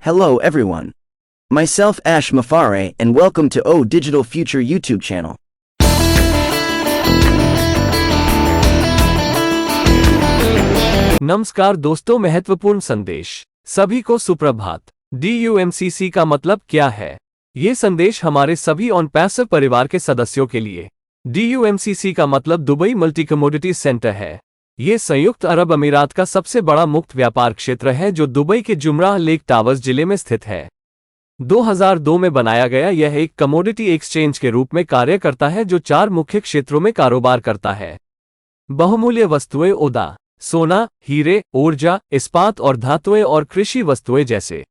Hello everyone. Myself ashmufareh and welcome to Digital Future YouTube channel. नमस्कार दोस्तों, महत्वपूर्ण संदेश। सभी को सुप्रभात। DUMCC का मतलब क्या है? ये संदेश हमारे सभी onpassive परिवार के सदस्यों के लिए। DUMCC का मतलब दुबई मल्टी कमोडिटीज सेंटर है। ये संयुक्त अरब अमीरात का सबसे बड़ा मुक्त व्यापार क्षेत्र है जो दुबई के जुमराह लेक टावर्स जिले में स्थित है। 2002 में बनाया गया यह एक कमोडिटी एक्सचेंज के रूप में कार्य करता है जो 4 मुख्य क्षेत्रों में कारोबार करता है। बहुमूल्य वस्तुएं ओदा, सोना, हीरे, ऊर्जा, इस्पात और धातुएं और कृषि वस्तुएं जैसे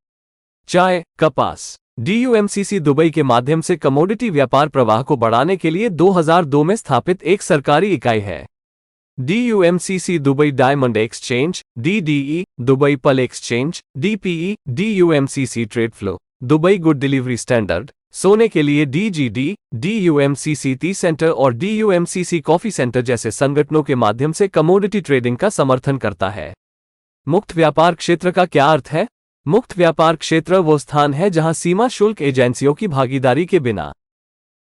चाय, कपास। DUMCC दुबई के माध्यम से कमोडिटी व्यापार प्रवाह को बढ़ाने के लिए 2002 में स्थापित एक सरकारी इकाई है। DUMCC Dubai diamond exchange, DDE, Dubai pearl exchange, DPE, DUMCC trade flow, Dubai good delivery standard, सोने के लिए DGD, DUMCC टी सेंटर और DUMCC कॉफी सेंटर जैसे संगठनों के माध्यम से कमोडिटी ट्रेडिंग का समर्थन करता है। मुक्त व्यापार क्षेत्र का क्या अर्थ है? मुक्त व्यापार क्षेत्र वो स्थान है जहां सीमा शुल्क एजेंसियों की भागीदारी के बिना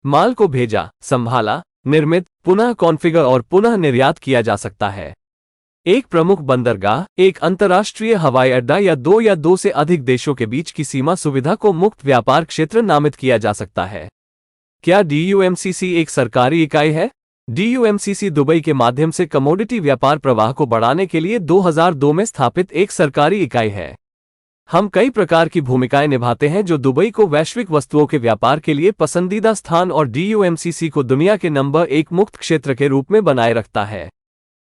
माल को भेजा, संभाला, निर्मित, पुनः कॉन्फ़िगर और पुनः निर्यात किया जा सकता है। एक प्रमुख बंदरगाह, एक अंतर्राष्ट्रीय हवाई अड्डा या दो से अधिक देशों के बीच की सीमा सुविधा को मुक्त व्यापार क्षेत्र नामित किया जा सकता है। क्या DUMCC एक सरकारी इकाई है? DUMCC दुबई के माध्यम से कमोडिटी व्यापार प्रवाह को बढ़ाने के लिए 2002 में स्थापित एक सरकारी इकाई है। हम कई प्रकार की भूमिकाएं निभाते हैं जो दुबई को वैश्विक वस्तुओं के व्यापार के लिए पसंदीदा स्थान और DUMCC को दुनिया के नंबर 1 मुक्त क्षेत्र के रूप में बनाए रखता है।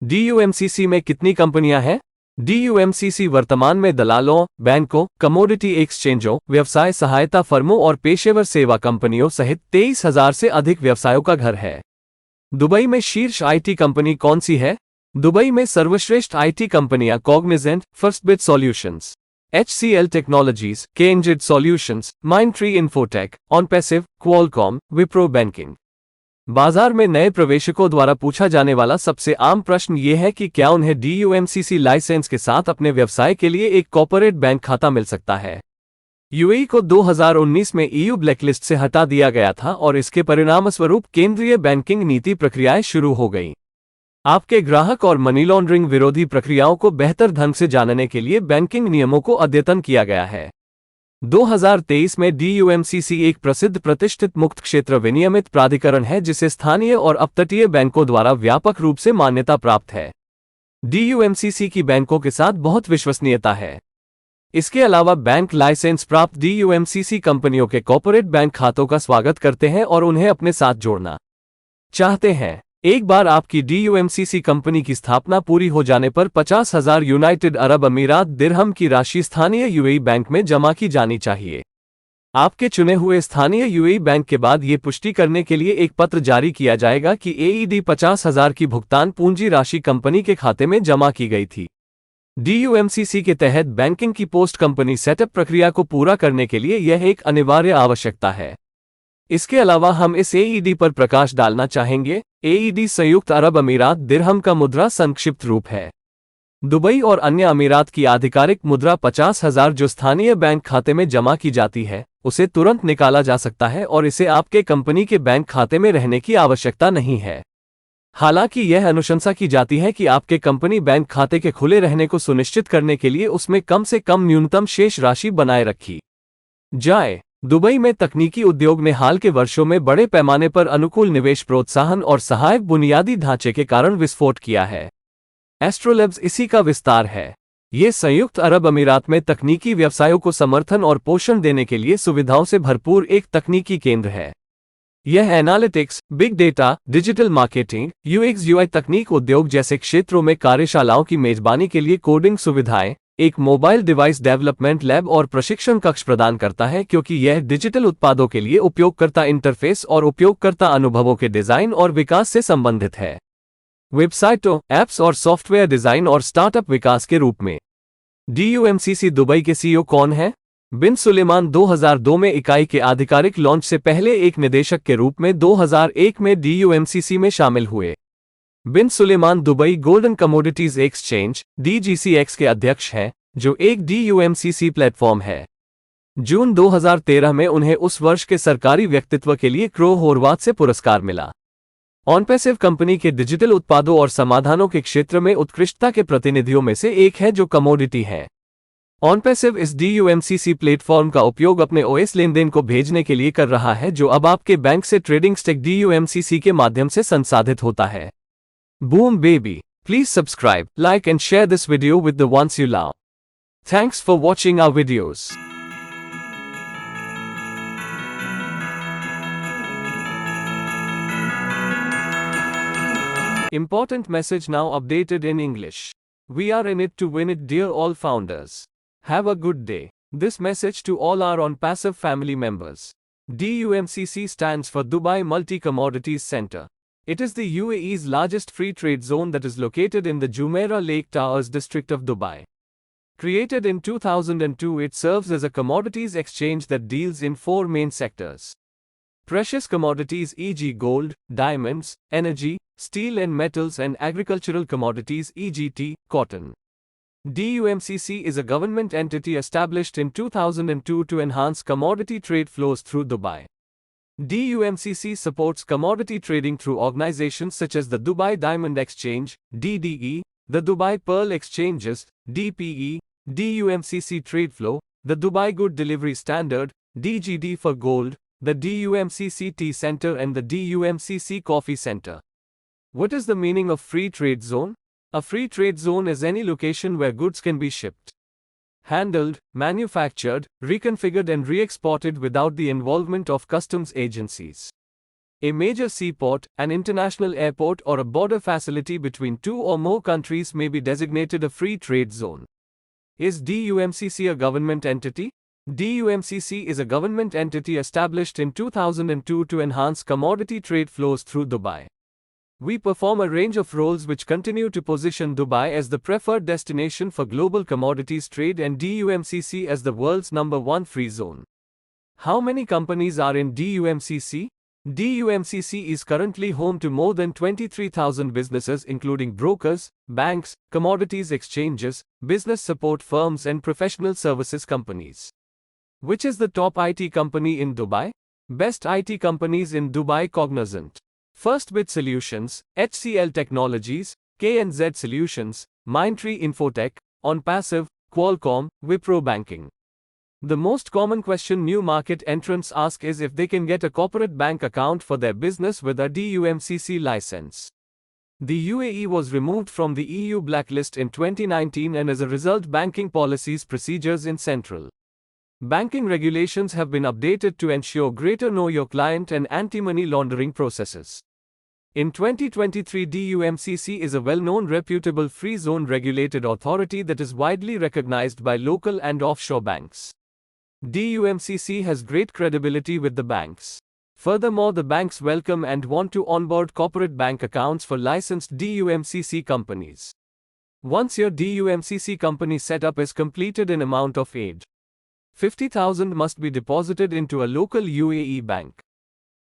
DUMCC में कितनी कंपनियां हैं? DUMCC वर्तमान में दलालों, बैंकों, कमोडिटी एक्सचेंजों, व्यवसाय सहायता फर्मों और पेशेवर सेवा कंपनियों सहित 23,000 से अधिक व्यवसायों का घर है। दुबई में शीर्ष IT कंपनी कौन सी है? दुबई में सर्वश्रेष्ठ IT कंपनियां Cognizant, Firstbit solutions, HCL technologies, KNZ solutions, Mindtree Infotech, onpassive, Qualcomm, Wipro banking. बाजार में नए प्रवेशकों द्वारा पूछा जाने वाला सबसे आम प्रश्न ये है कि क्या उन्हें DUMCC लाइसेंस के साथ अपने व्यवसाय के लिए एक कॉर्पोरेट बैंक खाता मिल सकता है। UAE को 2019 में EU ब्लैकलिस्ट से हटा दिया गया था और इसके परिणामस्वरूप केंद्रीय बैंकिंग नीति प्रक्रियाएं शुरू हो गईं। आपके ग्राहक और मनी लॉन्ड्रिंग विरोधी प्रक्रियाओं को बेहतर ढंग से जानने के लिए बैंकिंग नियमों को अद्यतन किया गया है। 2023 में DUMCC एक प्रसिद्ध प्रतिष्ठित मुक्त क्षेत्र विनियमित प्राधिकरण है जिसे स्थानीय और अपतटीय बैंकों द्वारा व्यापक रूप से मान्यता प्राप्त है। DUMCC की बैंकों के साथ बहुत विश्वसनीयता है। इसके अलावा बैंक लाइसेंस प्राप्त DUMCC कंपनियों के कॉर्पोरेट बैंक खातों का स्वागत करते हैं और उन्हें अपने साथ जोड़ना चाहते हैं। एक बार आपकी DUMCC कंपनी की स्थापना पूरी हो जाने पर 50,000 यूनाइटेड अरब अमीरात दिरहम की राशि स्थानीय UAE बैंक में जमा की जानी चाहिए। आपके चुने हुए स्थानीय UAE बैंक के बाद ये पुष्टि करने के लिए एक पत्र जारी किया जाएगा कि AED 50,000 की भुगतान पूंजी राशि कंपनी के खाते में जमा की गई थी। DUMCC के तहत बैंकिंग की पोस्ट कंपनी सेटअप प्रक्रिया को पूरा करने के लिए यह एक अनिवार्य आवश्यकता है। इसके अलावा हम इस AED पर प्रकाश डालना चाहेंगे। AED संयुक्त अरब अमीरात दिरहम का मुद्रा संक्षिप्त रूप है। दुबई और अन्य अमीरात की आधिकारिक मुद्रा 50,000 जो स्थानीय बैंक खाते में जमा की जाती है उसे तुरंत निकाला जा सकता है और इसे आपके कंपनी के बैंक खाते में रहने की आवश्यकता नहीं है। हालांकि यह अनुशंसा की जाती है कि आपके कंपनी बैंक खाते के खुले रहने को सुनिश्चित करने के लिए उसमें कम से कम न्यूनतम शेष राशि बनाए रखी जाए। दुबई में तकनीकी उद्योग ने हाल के वर्षों में बड़े पैमाने पर अनुकूल निवेश प्रोत्साहन और सहायक बुनियादी ढांचे के कारण विस्फोट किया है। एस्ट्रोलैब्स इसी का विस्तार है। ये संयुक्त अरब अमीरात में तकनीकी व्यवसायों को समर्थन और पोषण देने के लिए सुविधाओं से भरपूर एक तकनीकी केंद्र है। यह analytics, big data, digital marketing, UX UI तकनीक उद्योग जैसे क्षेत्रों में कार्यशालाओं की मेजबानी के लिए कोडिंग सुविधाएं, एक मोबाइल डिवाइस डेवलपमेंट लैब और प्रशिक्षण कक्ष प्रदान करता है क्योंकि यह डिजिटल उत्पादों के लिए उपयोगकर्ता इंटरफेस और उपयोगकर्ता अनुभवों के डिजाइन और विकास से संबंधित है। वेबसाइटों, ऐप्स और सॉफ्टवेयर डिजाइन और स्टार्टअप विकास के रूप में DUMCC दुबई के CEO कौन है? बिन सुलेमान 2002 में इकाई के आधिकारिक लॉन्च से पहले एक निदेशक के रूप में 2001 में DUMCC में शामिल हुए। Bin Sulayem Dubai golden commodities exchange DGCX के अध्यक्ष हैं, जो एक DUMCC प्लेटफॉर्म है। जून 2013 में उन्हें उस वर्ष के सरकारी व्यक्तित्व के लिए क्रो होरवाथ से पुरस्कार मिला। ऑनपैसिव कंपनी के डिजिटल उत्पादों और समाधानों के क्षेत्र में उत्कृष्टता के प्रतिनिधियों में से एक है जो कमोडिटी है। ऑनपैसिव इस DUMCC प्लेटफॉर्म का उपयोग अपने OS लेनदेन को भेजने के लिए कर रहा है, जो अब आपके बैंक से ट्रेडिंग स्टेक DUMCC के माध्यम से संसाधित होता है। Boom baby, please subscribe, like and share this video with the ones you love. Thanks for watching our videos. Important message now updated in English. We are in it to win it, dear all founders. Have a good day. This message to all our onpassive family members. DUMCC stands for Dubai Multi-Commodities Center. It is the UAE's largest free trade zone that is located in the Jumeirah Lake Towers district of Dubai. Created in 2002, it serves as a commodities exchange that deals in four main sectors: precious commodities e.g. gold, diamonds, energy, steel and metals, and agricultural commodities e.g. cotton. DUMCC is a government entity established in 2002 to enhance commodity trade flows through Dubai. DUMCC supports commodity trading through organizations such as the Dubai Diamond Exchange, DDE, the Dubai Pearl Exchanges, DPE, DUMCC Trade Flow, the Dubai Good Delivery Standard, DGD for gold, the DUMCC Tea Center, and the DUMCC Coffee Center. What is the meaning of free trade zone? A free trade zone is any location where goods can be shipped, handled, manufactured, reconfigured, and re-exported without the involvement of customs agencies. A major seaport, an international airport, or a border facility between two or more countries may be designated a free trade zone. Is DUMCC a government entity? DUMCC is a government entity established in 2002 to enhance commodity trade flows through Dubai. We perform a range of roles which continue to position Dubai as the preferred destination for global commodities trade and DUMCC as the world's #1 free zone. How many companies are in DUMCC? DUMCC is currently home to more than 23,000 businesses, including brokers, banks, commodities exchanges, business support firms, and professional services companies. Which is the top IT company in Dubai? Best IT companies in Dubai: Cognizant, Firstbit Solutions, HCL Technologies, K&Z Solutions, Mindtree Infotech, onpassive, Qualcomm, Wipro Banking. The most common question new market entrants ask is if they can get a corporate bank account for their business with a DUMCC license. The UAE was removed from the EU blacklist in 2019, and as a result, banking policies, procedures in central banking regulations have been updated to ensure greater know your client and anti-money laundering processes. In 2023, DUMCC is a well-known, reputable, free zone regulated authority that is widely recognized by local and offshore banks. DUMCC has great credibility with the banks. Furthermore, the banks welcome and want to onboard corporate bank accounts for licensed DUMCC companies. Once your DUMCC company setup is completed, an amount of aid 50,000 must be deposited into a local UAE bank.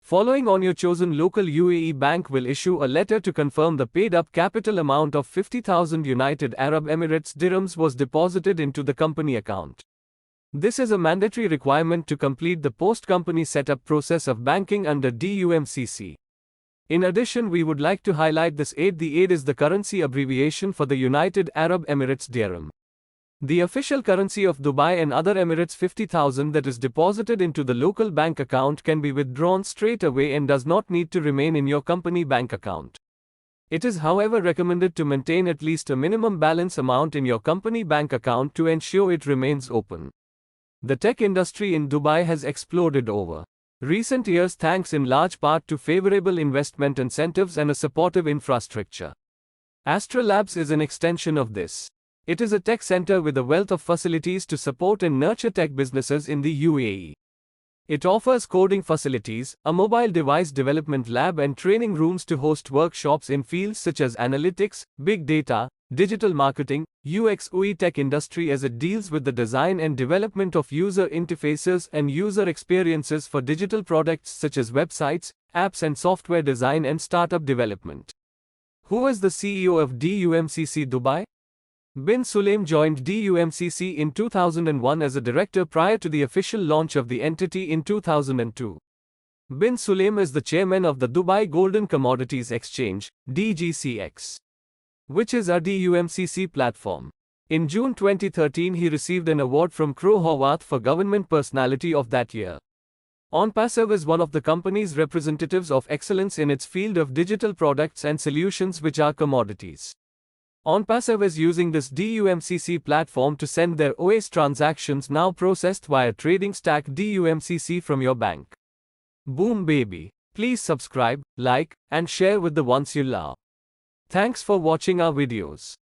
Following on, your chosen local UAE bank will issue a letter to confirm the paid-up capital amount of 50,000 United Arab Emirates dirhams was deposited into the company account. This is a mandatory requirement to complete the post-company setup process of banking under DUMCC. In addition, we would like to highlight this aid. The aid is the currency abbreviation for the United Arab Emirates dirham. The official currency of Dubai and other Emirates. 50,000 that is deposited into the local bank account can be withdrawn straight away and does not need to remain in your company bank account. It is, however, recommended to maintain at least a minimum balance amount in your company bank account to ensure it remains open. The tech industry in Dubai has exploded over recent years thanks in large part to favorable investment incentives and a supportive infrastructure. Astra Labs is an extension of this. It is a tech center with a wealth of facilities to support and nurture tech businesses in the UAE. It offers coding facilities, a mobile device development lab, and training rooms to host workshops in fields such as analytics, big data, digital marketing, UX UI tech industry as it deals with the design and development of user interfaces and user experiences for digital products such as websites, apps, and software design and startup development. Who is the CEO of DUMCC Dubai? Bin Sulaim joined DUMCC in 2001 as a director prior to the official launch of the entity in 2002. Bin Sulaim is the chairman of the Dubai Golden Commodities Exchange, DGCX, which is a DUMCC platform. In June 2013, he received an award from Crow Horwath for Government Personality of that year. onpassive is one of the company's representatives of excellence in its field of digital products and solutions, which are commodities. onpassive is using this DUMCC platform to send their OAS transactions now processed via trading stack DUMCC from your bank. Boom baby. Please subscribe, like, and share with the ones you love. Thanks for watching our videos.